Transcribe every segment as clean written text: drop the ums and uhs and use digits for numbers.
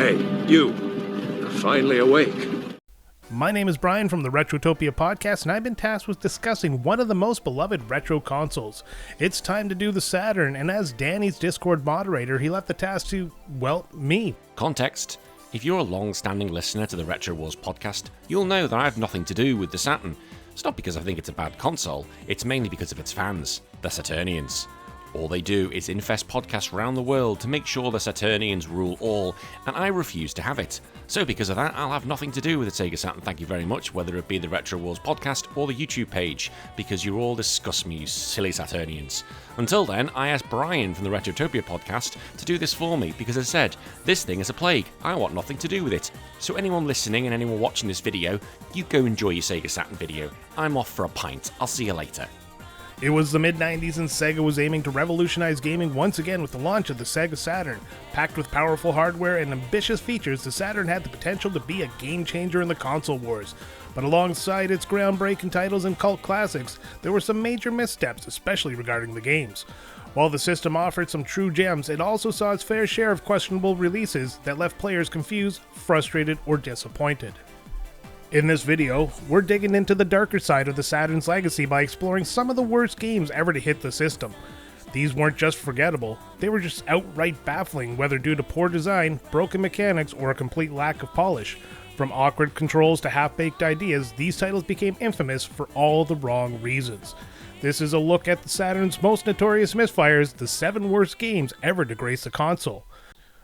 Hey, you. You're finally awake. My name is Brian from the Retrotopia podcast, and I've been tasked with discussing one of the most beloved retro consoles. It's time to do the Saturn, and as Danny's Discord moderator, he left the task to, well, me. Context. If you're a long-standing listener to the Retro Wars podcast, you'll know that I have nothing to do with the Saturn. It's not because I think it's a bad console, it's mainly because of its fans, the Saturnians. All they do is infest podcasts around the world to make sure the Saturnians rule all, and I refuse to have it. So because of that, I'll have nothing to do with the Sega Saturn, thank you very much, whether it be the Retro Wars podcast or the YouTube page, because you all disgust me, you silly Saturnians. Until then, I asked Brian from the Retrotopia podcast to do this for me, because as I said, this thing is a plague, I want nothing to do with it. So anyone listening and anyone watching this video, you go enjoy your Sega Saturn video. I'm off for a pint, I'll see you later. It was the mid-90s and Sega was aiming to revolutionize gaming once again with the launch of the Sega Saturn. Packed with powerful hardware and ambitious features, the Saturn had the potential to be a game-changer in the console wars. But alongside its groundbreaking titles and cult classics, there were some major missteps, especially regarding the games. While the system offered some true gems, it also saw its fair share of questionable releases that left players confused, frustrated, or disappointed. In this video, we're digging into the darker side of the Saturn's legacy by exploring some of the worst games ever to hit the system. These weren't just forgettable, they were just outright baffling, whether due to poor design, broken mechanics, or a complete lack of polish. From awkward controls to half-baked ideas, these titles became infamous for all the wrong reasons. This is a look at the Saturn's most notorious misfires, the 7 worst games ever to grace the console.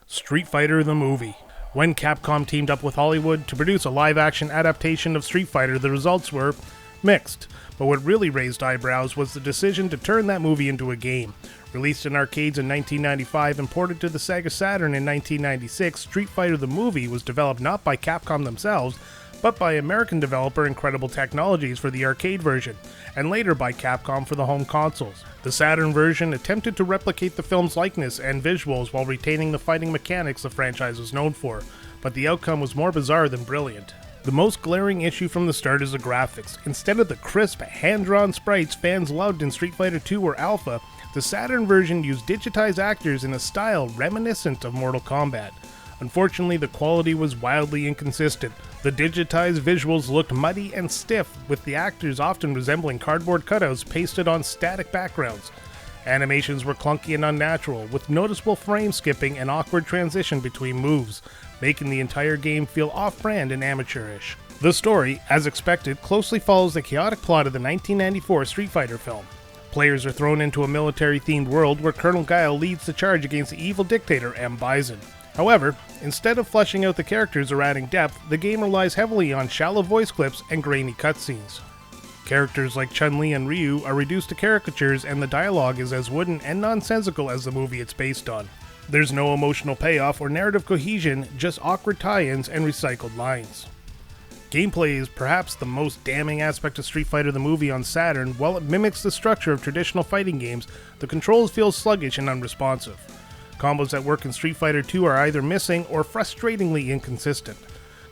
Street Fighter the movie. When Capcom teamed up with Hollywood to produce a live-action adaptation of Street Fighter, the results were mixed. But what really raised eyebrows was the decision to turn that movie into a game. Released in arcades in 1995 and ported to the Sega Saturn in 1996, Street Fighter the movie was developed not by Capcom themselves, but by American developer Incredible Technologies for the arcade version, and later by Capcom for the home consoles. The Saturn version attempted to replicate the film's likeness and visuals while retaining the fighting mechanics the franchise was known for, but the outcome was more bizarre than brilliant. The most glaring issue from the start is the graphics. Instead of the crisp, hand-drawn sprites fans loved in Street Fighter II or Alpha, the Saturn version used digitized actors in a style reminiscent of Mortal Kombat. Unfortunately, the quality was wildly inconsistent. The digitized visuals looked muddy and stiff, with the actors often resembling cardboard cutouts pasted on static backgrounds. Animations were clunky and unnatural, with noticeable frame skipping and awkward transition between moves, making the entire game feel off-brand and amateurish. The story, as expected, closely follows the chaotic plot of the 1994 Street Fighter film. Players are thrown into a military-themed world where Colonel Guile leads the charge against the evil dictator M. Bison. However, instead of fleshing out the characters or adding depth, the game relies heavily on shallow voice clips and grainy cutscenes. Characters like Chun-Li and Ryu are reduced to caricatures, and the dialogue is as wooden and nonsensical as the movie it's based on. There's no emotional payoff or narrative cohesion, just awkward tie-ins and recycled lines. Gameplay is perhaps the most damning aspect of Street Fighter the movie on Saturn. While it mimics the structure of traditional fighting games, the controls feel sluggish and unresponsive. Combos that work in Street Fighter II are either missing or frustratingly inconsistent.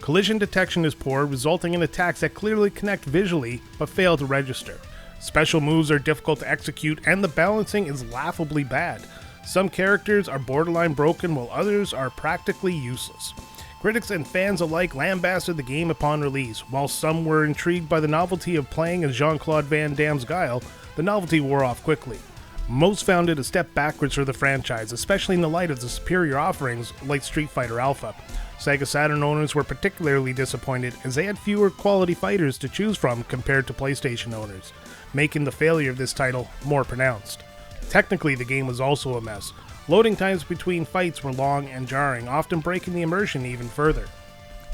Collision detection is poor, resulting in attacks that clearly connect visually but fail to register. Special moves are difficult to execute, and the balancing is laughably bad. Some characters are borderline broken, while others are practically useless. Critics and fans alike lambasted the game upon release. While some were intrigued by the novelty of playing as Jean-Claude Van Damme's Guile, the novelty wore off quickly. Most found it a step backwards for the franchise, especially in the light of the superior offerings like Street Fighter Alpha. Sega Saturn owners were particularly disappointed as they had fewer quality fighters to choose from compared to PlayStation owners, making the failure of this title more pronounced. Technically, the game was also a mess. Loading times between fights were long and jarring, often breaking the immersion even further.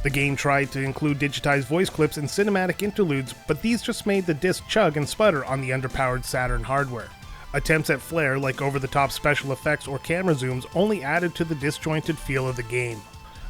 The game tried to include digitized voice clips and cinematic interludes, but these just made the disc chug and sputter on the underpowered Saturn hardware. Attempts at flair, like over-the-top special effects or camera zooms, only added to the disjointed feel of the game.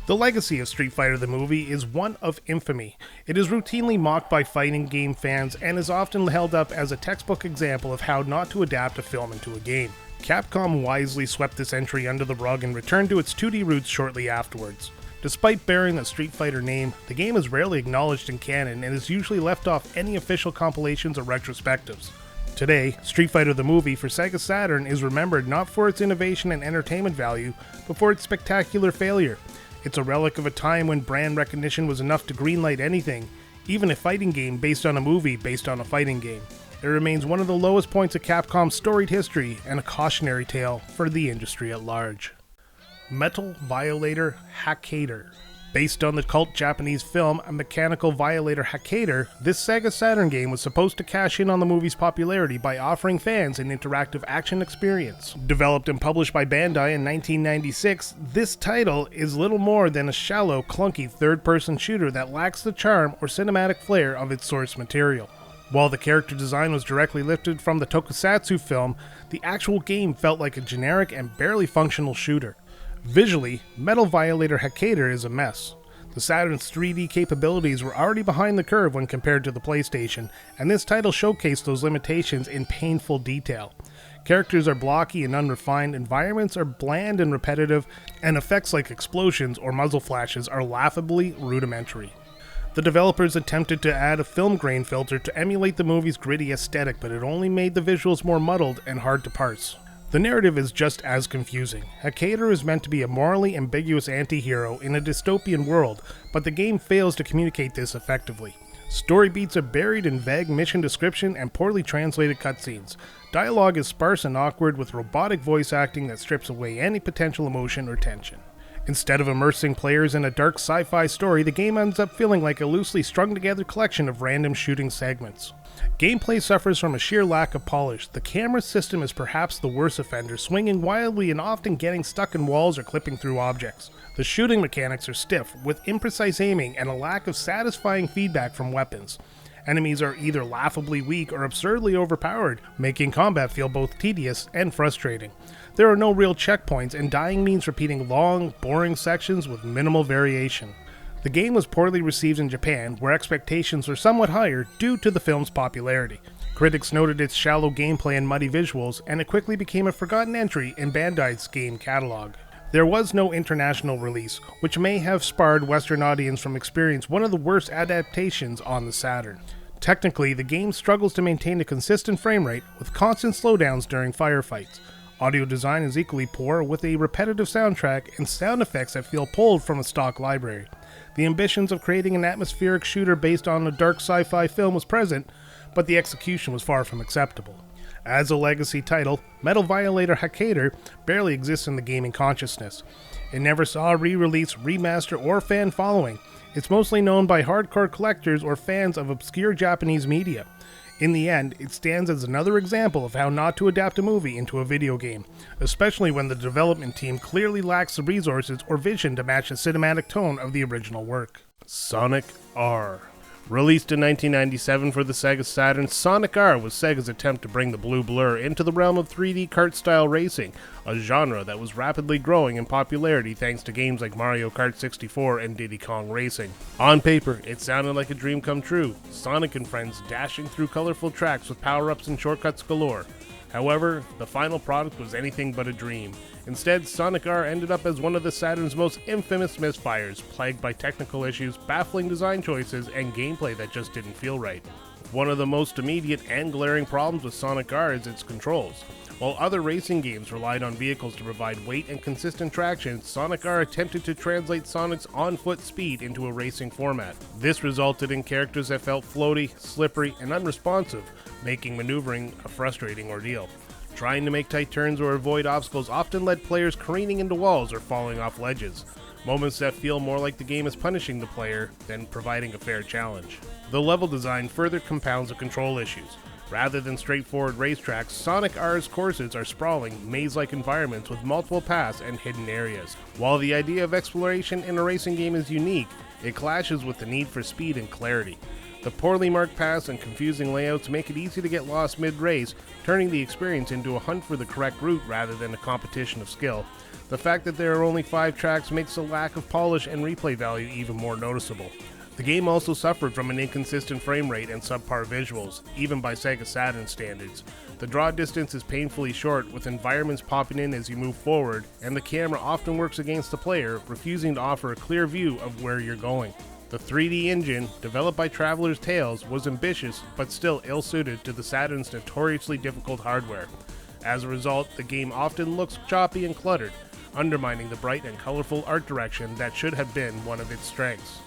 The legacy of Street Fighter the movie is one of infamy. It is routinely mocked by fighting game fans and is often held up as a textbook example of how not to adapt a film into a game. Capcom wisely swept this entry under the rug and returned to its 2D roots shortly afterwards. Despite bearing the Street Fighter name, the game is rarely acknowledged in canon and is usually left off any official compilations or retrospectives. Today, Street Fighter the movie for Sega Saturn is remembered not for its innovation and entertainment value, but for its spectacular failure. It's a relic of a time when brand recognition was enough to greenlight anything, even a fighting game based on a movie based on a fighting game. It remains one of the lowest points of Capcom's storied history and a cautionary tale for the industry at large. Metal Violator Hyelide. Based on the cult Japanese film A Mechanical Violator Hyelide, this Sega Saturn game was supposed to cash in on the movie's popularity by offering fans an interactive action experience. Developed and published by Bandai in 1996, this title is little more than a shallow, clunky third-person shooter that lacks the charm or cinematic flair of its source material. While the character design was directly lifted from the Tokusatsu film, the actual game felt like a generic and barely functional shooter. Visually, Metal Violator Hyelide is a mess. The Saturn's 3D capabilities were already behind the curve when compared to the PlayStation, and this title showcased those limitations in painful detail. Characters are blocky and unrefined, environments are bland and repetitive, and effects like explosions or muzzle flashes are laughably rudimentary. The developers attempted to add a film grain filter to emulate the movie's gritty aesthetic, but it only made the visuals more muddled and hard to parse. The narrative is just as confusing. Hyelide is meant to be a morally ambiguous anti-hero in a dystopian world, but the game fails to communicate this effectively. Story beats are buried in vague mission description and poorly translated cutscenes. Dialogue is sparse and awkward with robotic voice acting that strips away any potential emotion or tension. Instead of immersing players in a dark sci-fi story, the game ends up feeling like a loosely strung together collection of random shooting segments. Gameplay suffers from a sheer lack of polish. The camera system is perhaps the worst offender, swinging wildly and often getting stuck in walls or clipping through objects. The shooting mechanics are stiff, with imprecise aiming and a lack of satisfying feedback from weapons. Enemies are either laughably weak or absurdly overpowered, making combat feel both tedious and frustrating. There are no real checkpoints, and dying means repeating long, boring sections with minimal variation. The game was poorly received in Japan, where expectations were somewhat higher due to the film's popularity. Critics noted its shallow gameplay and muddy visuals, and it quickly became a forgotten entry in Bandai's game catalog. There was no international release, which may have sparred Western audience from experience one of the worst adaptations on the Saturn. Technically, the game struggles to maintain a consistent frame rate, with constant slowdowns during firefights. Audio design is equally poor, with a repetitive soundtrack and sound effects that feel pulled from a stock library. The ambitions of creating an atmospheric shooter based on a dark sci-fi film was present, but the execution was far from acceptable. As a legacy title, Metal Violator Hyelide barely exists in the gaming consciousness. It never saw a re-release, remaster, or fan following. It's mostly known by hardcore collectors or fans of obscure Japanese media. In the end, it stands as another example of how not to adapt a movie into a video game, especially when the development team clearly lacks the resources or vision to match the cinematic tone of the original work. Sonic R. Released in 1997 for the Sega Saturn, Sonic R was Sega's attempt to bring the blue blur into the realm of 3D kart-style racing, a genre that was rapidly growing in popularity thanks to games like Mario Kart 64 and Diddy Kong Racing. On paper, it sounded like a dream come true, Sonic and friends dashing through colorful tracks with power-ups and shortcuts galore. However, the final product was anything but a dream. Instead, Sonic R ended up as one of the Saturn's most infamous misfires, plagued by technical issues, baffling design choices, and gameplay that just didn't feel right. One of the most immediate and glaring problems with Sonic R is its controls. While other racing games relied on vehicles to provide weight and consistent traction, Sonic R attempted to translate Sonic's on-foot speed into a racing format. This resulted in characters that felt floaty, slippery, and unresponsive, making maneuvering a frustrating ordeal. Trying to make tight turns or avoid obstacles often led players careening into walls or falling off ledges, moments that feel more like the game is punishing the player than providing a fair challenge. The level design further compounds the control issues. Rather than straightforward racetracks, Sonic R's courses are sprawling, maze-like environments with multiple paths and hidden areas. While the idea of exploration in a racing game is unique, it clashes with the need for speed and clarity. The poorly marked paths and confusing layouts make it easy to get lost mid-race, turning the experience into a hunt for the correct route rather than a competition of skill. The fact that there are only 5 tracks makes the lack of polish and replay value even more noticeable. The game also suffered from an inconsistent frame rate and subpar visuals, even by Sega Saturn standards. The draw distance is painfully short, with environments popping in as you move forward, and the camera often works against the player, refusing to offer a clear view of where you're going. The 3D engine, developed by Traveler's Tales, was ambitious but still ill-suited to the Saturn's notoriously difficult hardware. As a result, the game often looks choppy and cluttered. undermining the bright and colorful art direction that should have been one of its strengths.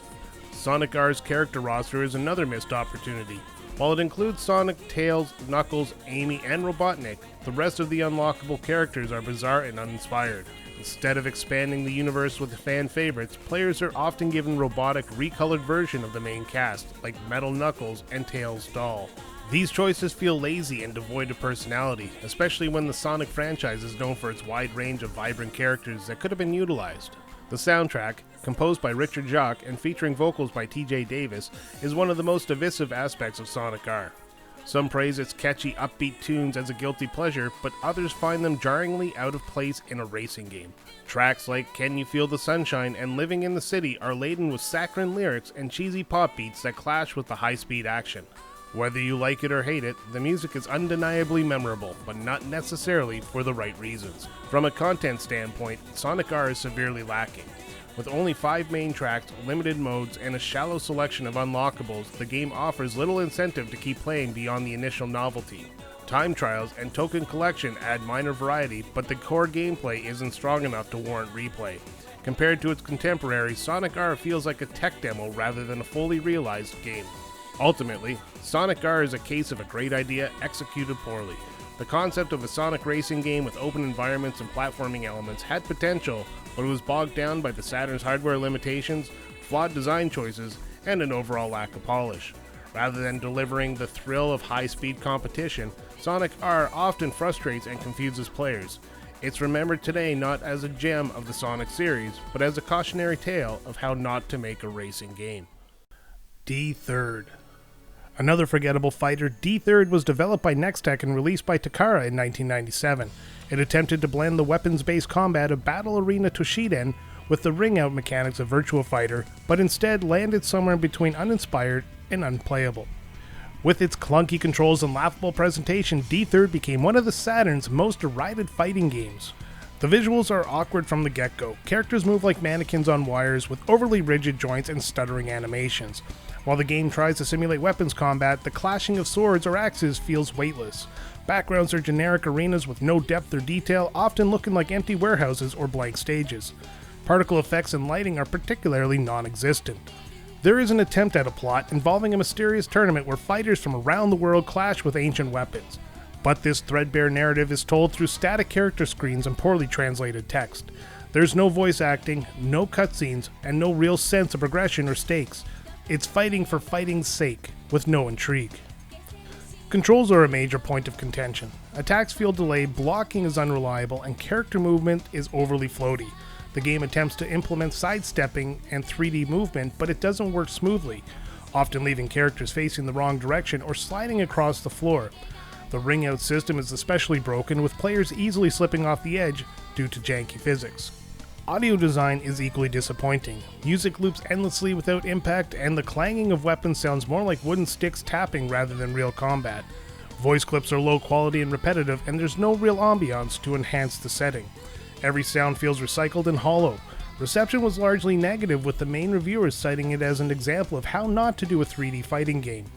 Sonic R's character roster is another missed opportunity. While it includes Sonic, Tails, Knuckles, Amy, and Robotnik, the rest of the unlockable characters are bizarre and uninspired. Instead of expanding the universe with fan favorites, players are often given robotic, recolored versions of the main cast, like Metal Knuckles and Tails' doll. These choices feel lazy and devoid of personality, especially when the Sonic franchise is known for its wide range of vibrant characters that could have been utilized. The soundtrack, composed by Richard Jacques and featuring vocals by T.J. Davis, is one of the most divisive aspects of Sonic R. Some praise its catchy, upbeat tunes as a guilty pleasure, but others find them jarringly out of place in a racing game. Tracks like Can You Feel the Sunshine and Living in the City are laden with saccharine lyrics and cheesy pop beats that clash with the high-speed action. Whether you like it or hate it, the music is undeniably memorable, but not necessarily for the right reasons. From a content standpoint, Sonic R is severely lacking. With only 5 main tracks, limited modes, and a shallow selection of unlockables, the game offers little incentive to keep playing beyond the initial novelty. Time trials and token collection add minor variety, but the core gameplay isn't strong enough to warrant replay. Compared to its contemporary, Sonic R feels like a tech demo rather than a fully realized game. Ultimately, Sonic R is a case of a great idea executed poorly. The concept of a Sonic racing game with open environments and platforming elements had potential, but it was bogged down by the Saturn's hardware limitations, flawed design choices, and an overall lack of polish. Rather than delivering the thrill of high-speed competition, Sonic R often frustrates and confuses players. It's remembered today not as a gem of the Sonic series, but as a cautionary tale of how not to make a racing game. D-Third. Another forgettable fighter, D-Third was developed by Nextech and released by Takara in 1997. It attempted to blend the weapons-based combat of Battle Arena Toshiden with the ring-out mechanics of Virtua Fighter, but instead landed somewhere between uninspired and unplayable. With its clunky controls and laughable presentation, D-Third became one of the Saturn's most derided fighting games. The visuals are awkward from the get-go. Characters move like mannequins on wires with overly rigid joints and stuttering animations. While the game tries to simulate weapons combat, the clashing of swords or axes feels weightless. Backgrounds are generic arenas with no depth or detail, often looking like empty warehouses or blank stages. Particle effects and lighting are particularly non-existent. There is an attempt at a plot involving a mysterious tournament where fighters from around the world clash with ancient weapons. But this threadbare narrative is told through static character screens and poorly translated text. There's no voice acting, no cutscenes, and no real sense of progression or stakes. It's fighting for fighting's sake, with no intrigue. Controls are a major point of contention. Attacks feel delayed, blocking is unreliable, and character movement is overly floaty. The game attempts to implement sidestepping and 3D movement, but it doesn't work smoothly, often leaving characters facing the wrong direction or sliding across the floor. The ring-out system is especially broken, with players easily slipping off the edge due to janky physics. Audio design is equally disappointing. Music loops endlessly without impact, and the clanging of weapons sounds more like wooden sticks tapping rather than real combat. Voice clips are low quality and repetitive, and there's no real ambiance to enhance the setting. Every sound feels recycled and hollow. Reception was largely negative, with the main reviewers citing it as an example of how not to do a 3D fighting game.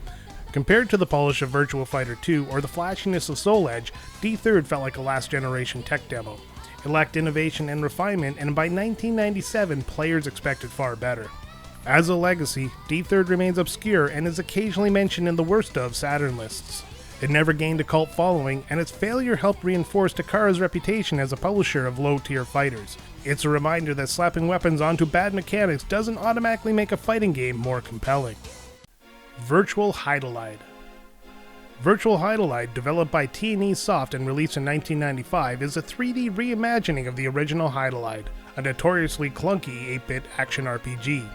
Compared to the polish of Virtua Fighter 2 or the flashiness of Soul Edge, D-Third felt like a last-generation tech demo. It lacked innovation and refinement, and by 1997, players expected far better. As a legacy, D-Third remains obscure and is occasionally mentioned in the worst of Saturn lists. It never gained a cult following, and its failure helped reinforce Takara's reputation as a publisher of low-tier fighters. It's a reminder that slapping weapons onto bad mechanics doesn't automatically make a fighting game more compelling. Virtual Hyelide. Virtual Hyelide, developed by T&E Soft and released in 1995, is a 3D reimagining of the original Hyelide, a notoriously clunky 8-bit action RPG.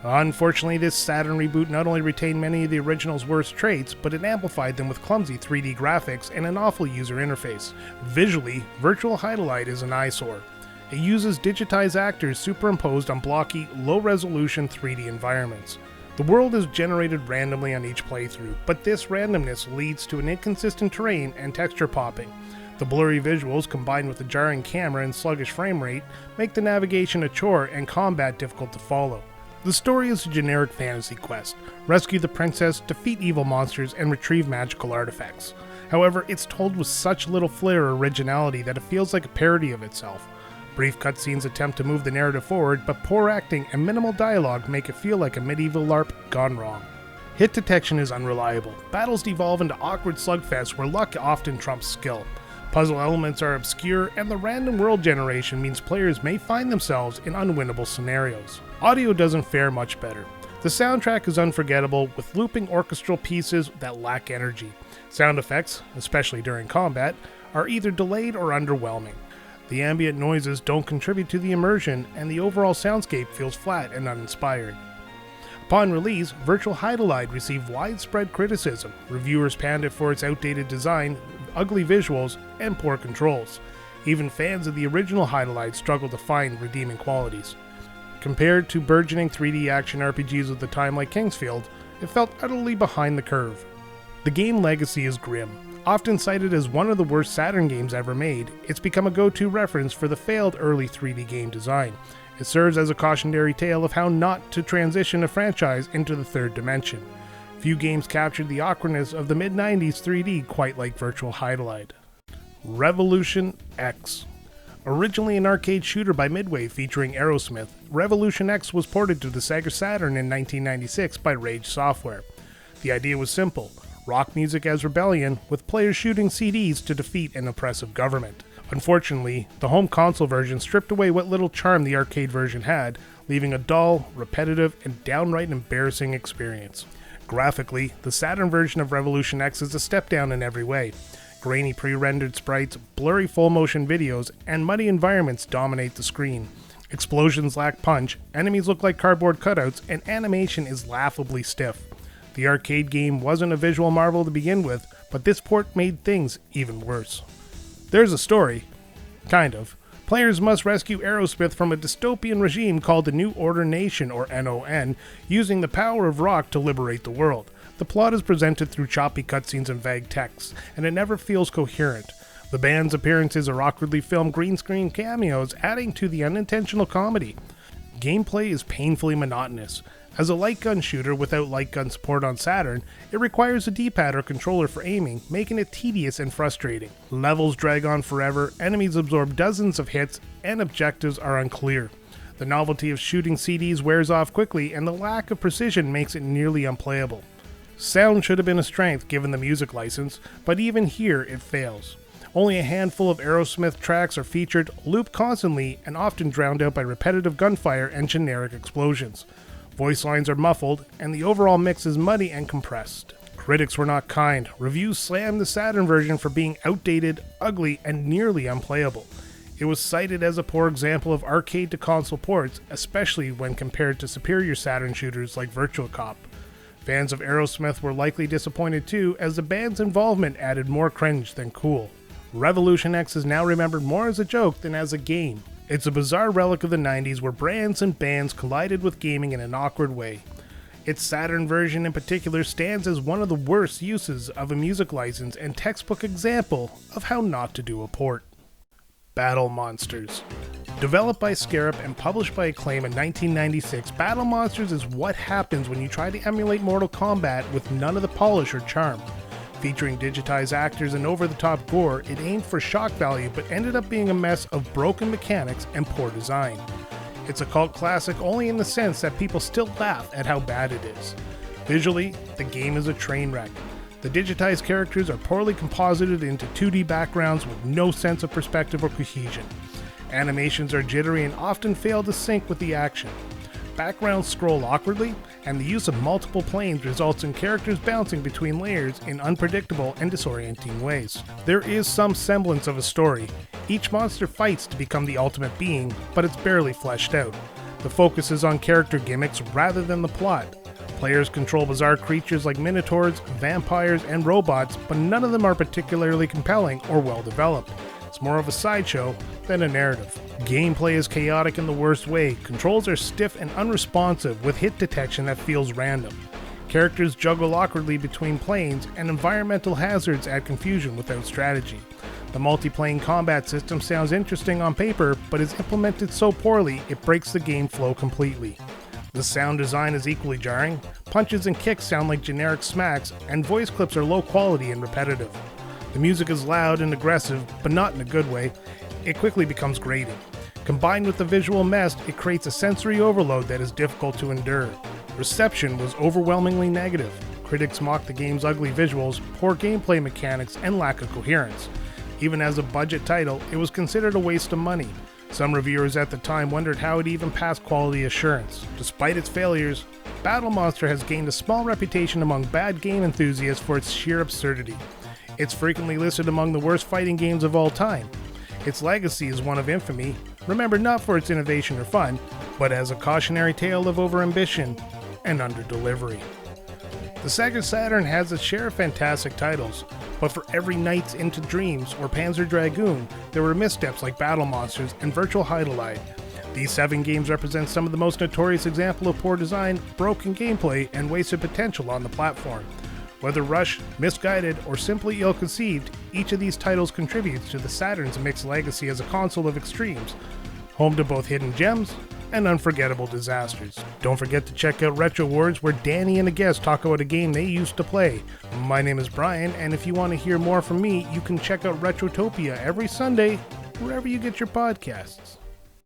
Unfortunately, this Saturn reboot not only retained many of the original's worst traits, but it amplified them with clumsy 3D graphics and an awful user interface. Visually, Virtual Hyelide is an eyesore. It uses digitized actors superimposed on blocky, low-resolution 3D environments. The world is generated randomly on each playthrough, but this randomness leads to an inconsistent terrain and texture popping. The blurry visuals, combined with a jarring camera and sluggish frame rate, make the navigation a chore and combat difficult to follow. The story is a generic fantasy quest: rescue the princess, defeat evil monsters, and retrieve magical artifacts. However, it's told with such little flair or originality that it feels like a parody of itself. Brief cutscenes attempt to move the narrative forward, but poor acting and minimal dialogue make it feel like a medieval LARP gone wrong. Hit detection is unreliable. Battles devolve into awkward slugfests where luck often trumps skill. Puzzle elements are obscure, and the random world generation means players may find themselves in unwinnable scenarios. Audio doesn't fare much better. The soundtrack is unforgettable, with looping orchestral pieces that lack energy. Sound effects, especially during combat, are either delayed or underwhelming. The ambient noises don't contribute to the immersion, and the overall soundscape feels flat and uninspired. Upon release, Virtual Hydlide received widespread criticism. Reviewers panned it for its outdated design, ugly visuals, and poor controls. Even fans of the original Hydlide struggled to find redeeming qualities. Compared to burgeoning 3D action RPGs of the time like Kingsfield, it felt utterly behind the curve. The game legacy is grim. Often cited as one of the worst Saturn games ever made, it's become a go-to reference for the failed early 3D game design. It serves as a cautionary tale of how not to transition a franchise into the third dimension. Few games captured the awkwardness of the mid-90s 3D quite like Virtual Hyelide. Revolution X. Originally an arcade shooter by Midway featuring Aerosmith, Revolution X was ported to the Sega Saturn in 1996 by Rage Software. The idea was simple: rock music as rebellion, with players shooting CDs to defeat an oppressive government. Unfortunately, the home console version stripped away what little charm the arcade version had, leaving a dull, repetitive, and downright embarrassing experience. Graphically, the Saturn version of Revolution X is a step down in every way. Grainy pre-rendered sprites, blurry full-motion videos, and muddy environments dominate the screen. Explosions lack punch, enemies look like cardboard cutouts, and animation is laughably stiff. The arcade game wasn't a visual marvel to begin with, but this port made things even worse. There's a story. Kind of. Players must rescue Aerosmith from a dystopian regime called the New Order Nation, or NON, using the power of rock to liberate the world. The plot is presented through choppy cutscenes and vague texts, and it never feels coherent. The band's appearances are awkwardly filmed green screen cameos, adding to the unintentional comedy. Gameplay is painfully monotonous. As a light gun shooter without light gun support on Saturn, it requires a D-pad or controller for aiming, making it tedious and frustrating. Levels drag on forever, enemies absorb dozens of hits, and objectives are unclear. The novelty of shooting CDs wears off quickly, and the lack of precision makes it nearly unplayable. Sound should have been a strength given the music license, but even here it fails. Only a handful of Aerosmith tracks are featured, looped constantly, and often drowned out by repetitive gunfire and generic explosions. Voice lines are muffled, and the overall mix is muddy and compressed. Critics were not kind. Reviews slammed the Saturn version for being outdated, ugly, and nearly unplayable. It was cited as a poor example of arcade to console ports, especially when compared to superior Saturn shooters like Virtua Cop. Fans of Aerosmith were likely disappointed too, as the band's involvement added more cringe than cool. Revolution X is now remembered more as a joke than as a game. It's a bizarre relic of the 90s where brands and bands collided with gaming in an awkward way. Its Saturn version in particular stands as one of the worst uses of a music license and textbook example of how not to do a port. Battle Monsters. Developed by Scarab and published by Acclaim in 1996, Battle Monsters is what happens when you try to emulate Mortal Kombat with none of the polish or charm. Featuring digitized actors and over-the-top gore, it aimed for shock value but ended up being a mess of broken mechanics and poor design. It's a cult classic only in the sense that people still laugh at how bad it is. Visually, the game is a train wreck. The digitized characters are poorly composited into 2D backgrounds with no sense of perspective or cohesion. Animations are jittery and often fail to sync with the action. Backgrounds scroll awkwardly, and the use of multiple planes results in characters bouncing between layers in unpredictable and disorienting ways. There is some semblance of a story. Each monster fights to become the ultimate being, but it's barely fleshed out. The focus is on character gimmicks rather than the plot. Players control bizarre creatures like minotaurs, vampires, and robots, but none of them are particularly compelling or well developed. It's more of a sideshow than a narrative. Gameplay is chaotic in the worst way. Controls are stiff and unresponsive, with hit detection that feels random. Characters juggle awkwardly between planes, and environmental hazards add confusion without strategy. The multiplane combat system sounds interesting on paper, but is implemented so poorly it breaks the game flow completely. The sound design is equally jarring. Punches and kicks sound like generic smacks, and voice clips are low quality and repetitive. The music is loud and aggressive, but not in a good way. It quickly becomes grating. Combined with the visual mess, it creates a sensory overload that is difficult to endure. Reception was overwhelmingly negative. Critics mocked the game's ugly visuals, poor gameplay mechanics, and lack of coherence. Even as a budget title, it was considered a waste of money. Some reviewers at the time wondered how it even passed quality assurance. Despite its failures, Battle Monster has gained a small reputation among bad game enthusiasts for its sheer absurdity. It's frequently listed among the worst fighting games of all time. Its legacy is one of infamy, remembered not for its innovation or fun, but as a cautionary tale of overambition and under-delivery. The Sega Saturn has its share of fantastic titles, but for every Nights into Dreams or Panzer Dragoon, there were missteps like Battle Monsters and Virtual Hydlide. These 7 games represent some of the most notorious examples of poor design, broken gameplay, and wasted potential on the platform. Whether rushed, misguided, or simply ill-conceived, each of these titles contributes to the Saturn's mixed legacy as a console of extremes, home to both hidden gems and unforgettable disasters. Don't forget to check out Retro Words, where Danny and a guest talk about a game they used to play. My name is Brian, and if you want to hear more from me, you can check out Retrotopia every Sunday, wherever you get your podcasts.